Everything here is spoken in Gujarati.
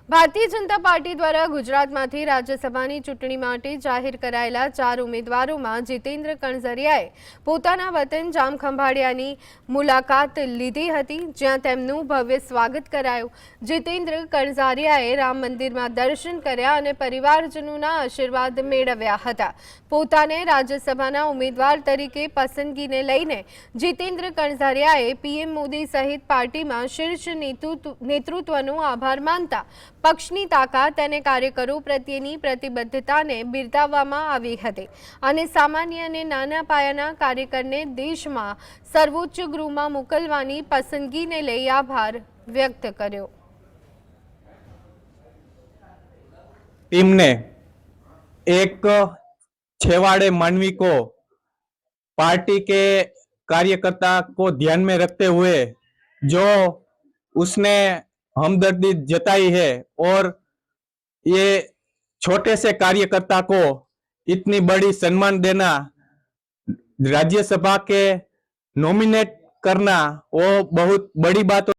ભારતીય જનતા પાર્ટી દ્વારા ગુજરાતમાંથી રાજ્યસભાની ચૂંટણી માટે જાહેર કરાયેલા 4 ઉમેદવારોમાં જીતેન્દ્ર કણઝરિયાએ પોતાના વતન જામખંભાળિયાની મુલાકાત લીધી હતી, જ્યાં તેમનું ભવ્ય સ્વાગત કરાયું। જીતેન્દ્ર કણઝરિયાએ રામ મંદિરમાં દર્શન કર્યા અને પરિવારજનોના આશીર્વાદ મેળવ્યા હતા। પોતાને રાજ્યસભાના ઉમેદવાર તરીકે પસંદગીને લઈને જીતેન્દ્ર કણઝરિયાએ પીએમ મોદી સહિત પાર્ટીમાં શીર્ષ નેતૃત્વનો આભાર માનતા પક્ષની તાકાત અને કાર્યકરો પ્રત્યેની પ્રતિબદ્ધતાને બિરદાવવામાં આવી હતી અને સામાન્ય અને નાના પાયાના કાર્યકરને દેશમાં સર્વોચ્ચ ગૃહમાં મોકલવાની પસંદગીને લઈ આભાર વ્યક્ત કર્યો। टीम ने एक छेवाड़े मानवी को पार्टी के कार्यकर्ता को ध्यान में रखते हुए जो उसने हमदर्दी जताई है और ये छोटे से कार्यकर्ता को इतनी बड़ी सम्मान देना, राज्यसभा के नॉमिनेट करना, वो बहुत बड़ी बात